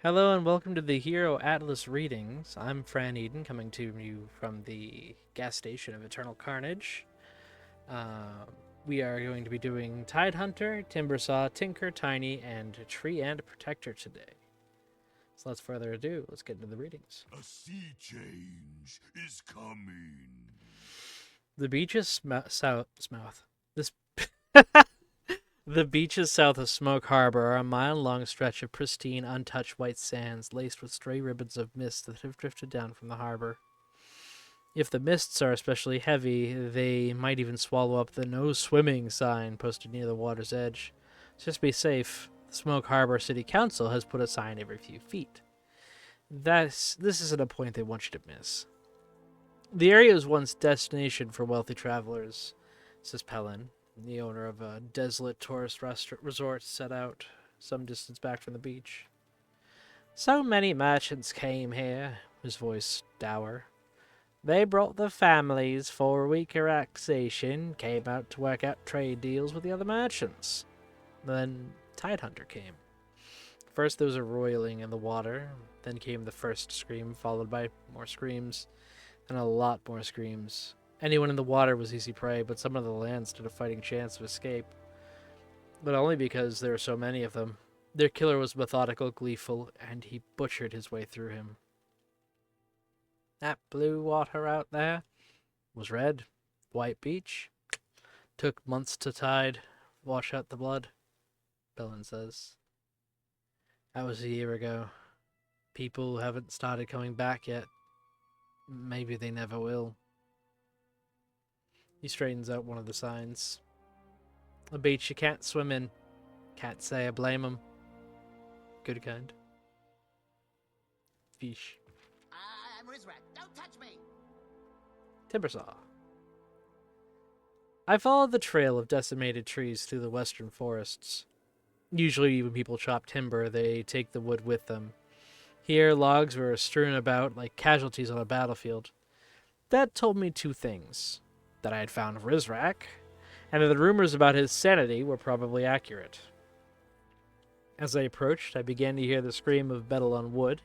Hello and welcome to the Hero Atlas readings. I'm Fran Eden, coming to you from the gas station of Eternal Carnage. Uh, we are going to be doing Tidehunter, Timbersaw, Tinker, Tiny, and Tree and Protector today. So let's further ado, let's get into the readings. A sea change is coming. The beaches south. This The beaches south of Smoke Harbor are a mile-long stretch of pristine, untouched white sands laced with stray ribbons of mist that have drifted down from the harbor. If the mists are especially heavy, they might even swallow up the no swimming sign posted near the water's edge. Just to be safe, the Smoke Harbor City Council has put a sign every few feet. This isn't a point they want you to miss. The area was once a destination for wealthy travelers, says Pellin, the owner of a desolate tourist resort set out some distance back from the beach. So many merchants came here, his voice dour. They brought their families for a week of relaxation, came out to work out trade deals with the other merchants. Then Tidehunter came. First there was a roiling in the water, then came the first scream, followed by more screams, and a lot more screams. Anyone in the water was easy prey, but some of the land stood a fighting chance of escape. But only because there were so many of them. Their killer was methodical, gleeful, and he butchered his way through him. That blue water out there was red. White beach. Took months to tide, wash out the blood, Bellin says. That was a year ago. People haven't started coming back yet. Maybe they never will. He straightens out one of the signs. A beach you can't swim in. Can't say I blame 'em. Good kind. Fish. I'm Rizrak. Don't touch me! Timbersaw. I followed the trail of decimated trees through the western forests. Usually when people chop timber, they take the wood with them. Here, logs were strewn about like casualties on a battlefield. That told me two things. That I had found Rizrak, and that the rumors about his sanity were probably accurate. As I approached, I began to hear the scream of metal on wood,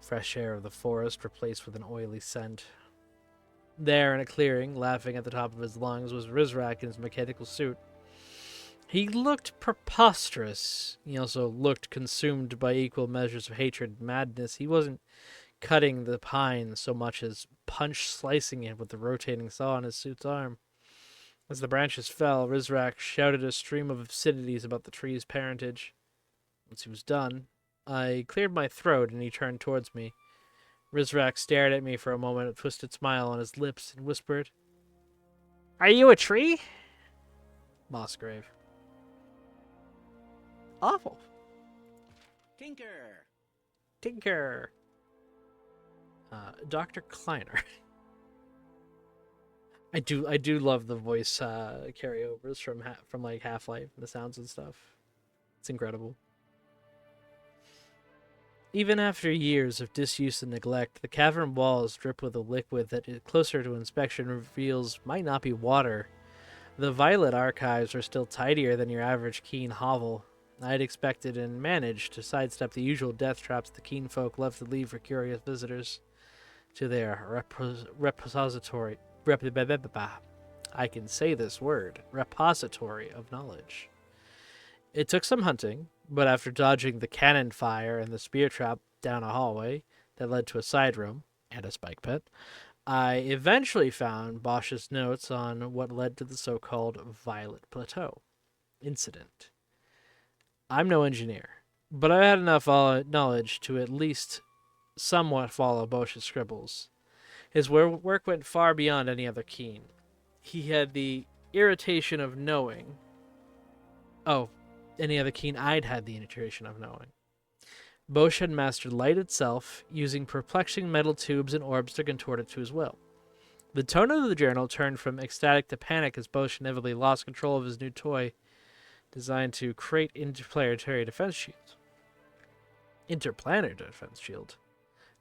fresh air of the forest replaced with an oily scent. There, in a clearing, laughing at the top of his lungs, was Rizrak in his mechanical suit. He looked preposterous. He also looked consumed by equal measures of hatred and madness. He wasn't cutting the pine so much as slicing it with the rotating saw on his suit's arm. As the branches fell, Rizrak shouted a stream of obscenities about the tree's parentage. Once he was done, I cleared my throat and he turned towards me. Rizrak stared at me for a moment, a twisted smile on his lips, and whispered, "Are you a tree?" Mossgrave. Awful. Tinker! Tinker. Dr. Kleiner. I do love the voice carryovers from like Half-Life, the sounds and stuff. It's incredible. Even after years of disuse and neglect, the cavern walls drip with a liquid that, closer to inspection, reveals might not be water. The violet archives are still tidier than your average Keen hovel. I had expected and managed to sidestep the usual death traps the Keen folk love to leave for curious visitors to their repository. I can say this word. Repository of knowledge. It took some hunting, but after dodging the cannon fire and the spear trap down a hallway that led to a side room and a spike pit, I eventually found Bosch's notes on what led to the so-called Violet Plateau incident. I'm no engineer, but I had enough knowledge to at least somewhat follow Bosch's scribbles. His work went far beyond any other Keen. He had the irritation of knowing. Oh, any other Keen I'd had the irritation of knowing. Bosch had mastered light itself, using perplexing metal tubes and orbs to contort it to his will. The tone of the journal turned from ecstatic to panic as Bosch inevitably lost control of his new toy, designed to create interplanetary defense shield.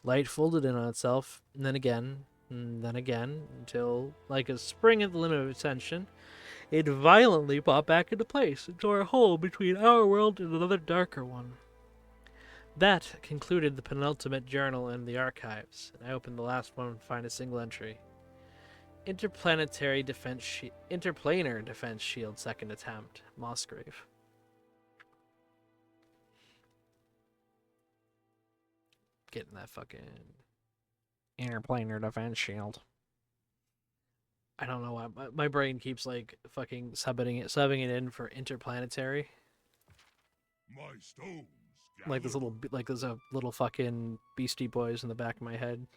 Light folded in on itself, and then again, until, like a spring at the limit of attention, it violently popped back into place, into a hole between our world and another darker one. That concluded the penultimate journal in the archives, and I opened the last one to find a single entry. Interplanar defense shield second attempt. Mossgrave. Getting that fucking interplanar defense shield. I don't know why my brain keeps like fucking subbing it in for interplanetary. My stones Like this gather. there's a little fucking Beastie Boys in the back of my head.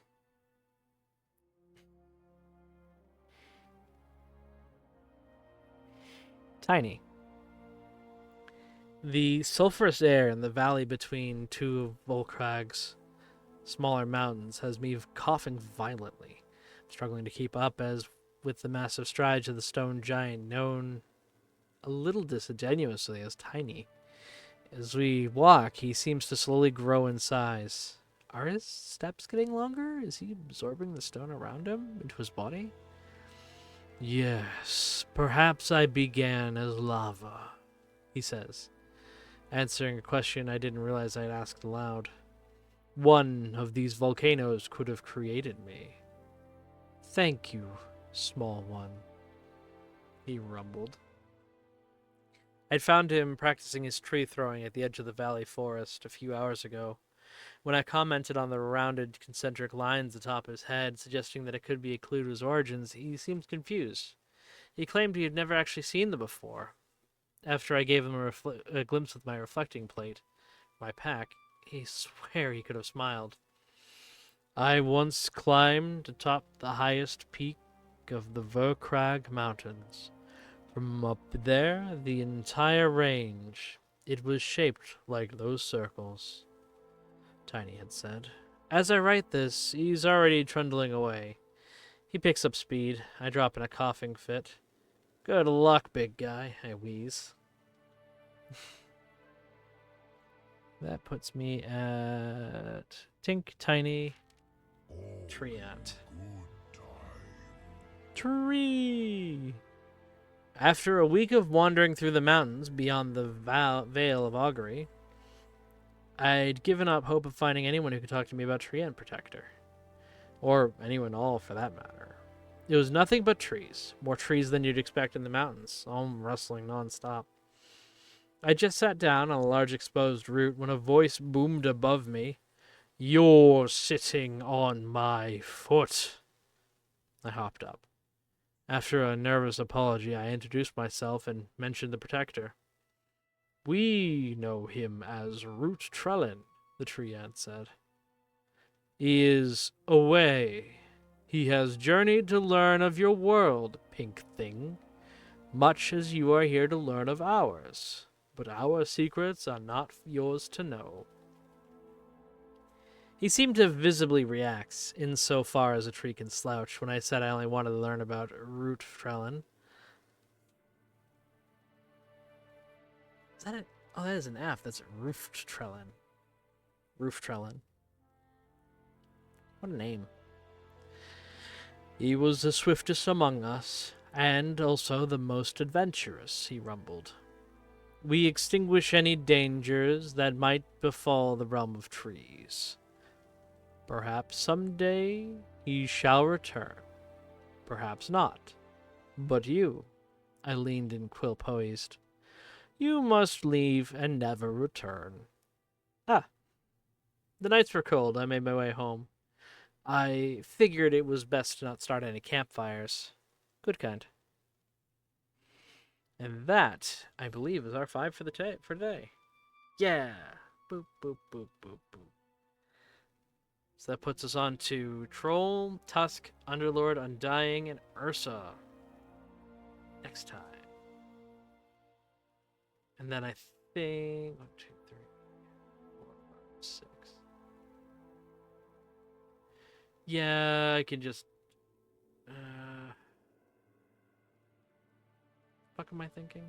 Tiny. The sulfurous air in the valley between two of Volkrag's smaller mountains has me coughing violently. I'm struggling to keep up as with the massive strides of the stone giant known a little disingenuously as Tiny. As we walk, he seems to slowly grow in size. Are his steps getting longer? Is he absorbing the stone around him into his body? Yes, perhaps I began as lava, he says, answering a question I didn't realize I'd asked aloud. One of these volcanoes could have created me. Thank you, small one, he rumbled. I'd found him practicing his tree throwing at the edge of the valley forest a few hours ago. When I commented on the rounded concentric lines atop his head, suggesting that it could be a clue to his origins, he seemed confused. He claimed he had never actually seen them before. After I gave him a glimpse with my reflecting plate, my pack, he swore he could have smiled. I once climbed atop the highest peak of the Verkrag Mountains. From up there, the entire range, it was shaped like those circles, Tiny had said. As I write this, he's already trundling away. He picks up speed. I drop in a coughing fit. Good luck, big guy, I wheeze. That puts me at Tink, Tiny, All Treant. good time. Tree! After a week of wandering through the mountains beyond the Vale of Augury, I'd given up hope of finding anyone who could talk to me about Treant Protector. Or anyone at all, for that matter. It was nothing but trees. More trees than you'd expect in the mountains, all rustling non-stop. I just sat down on a large exposed root when a voice boomed above me. You're sitting on my foot. I hopped up. After a nervous apology, I introduced myself and mentioned the protector. We know him as Root Trellin, the tree ant said. He is away. He has journeyed to learn of your world, pink thing, much as you are here to learn of ours. But our secrets are not yours to know. He seemed to visibly react, insofar as a tree can slouch, when I said I only wanted to learn about Root Trellin. Is that it? Oh, that is an F. That's Roofed Trellin. Roof Trellin. What a name. He was the swiftest among us, and also the most adventurous, he rumbled. We extinguish any dangers that might befall the realm of trees. Perhaps someday he shall return. Perhaps not. But you, I leaned in quill poised, you must leave and never return. Ah. The nights were cold. I made my way home. I figured it was best to not start any campfires. Good kind. And that, I believe, is our 5 for today. Yeah. Boop, boop, boop, boop, boop. So that puts us on to Troll, Tusk, Underlord, Undying, and Ursa. Next time. And then I think 1, 2, 3, 4, 5, 6. Yeah, I can just. Fuck am I thinking?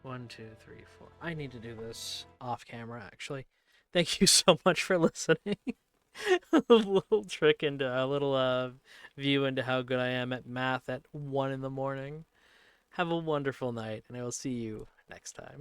One, two, three, four. I need to do this off camera, actually. Thank you so much for listening. A little trick into a little view into how good I am at math at 1 in the morning. Have a wonderful night, and I will see you next time.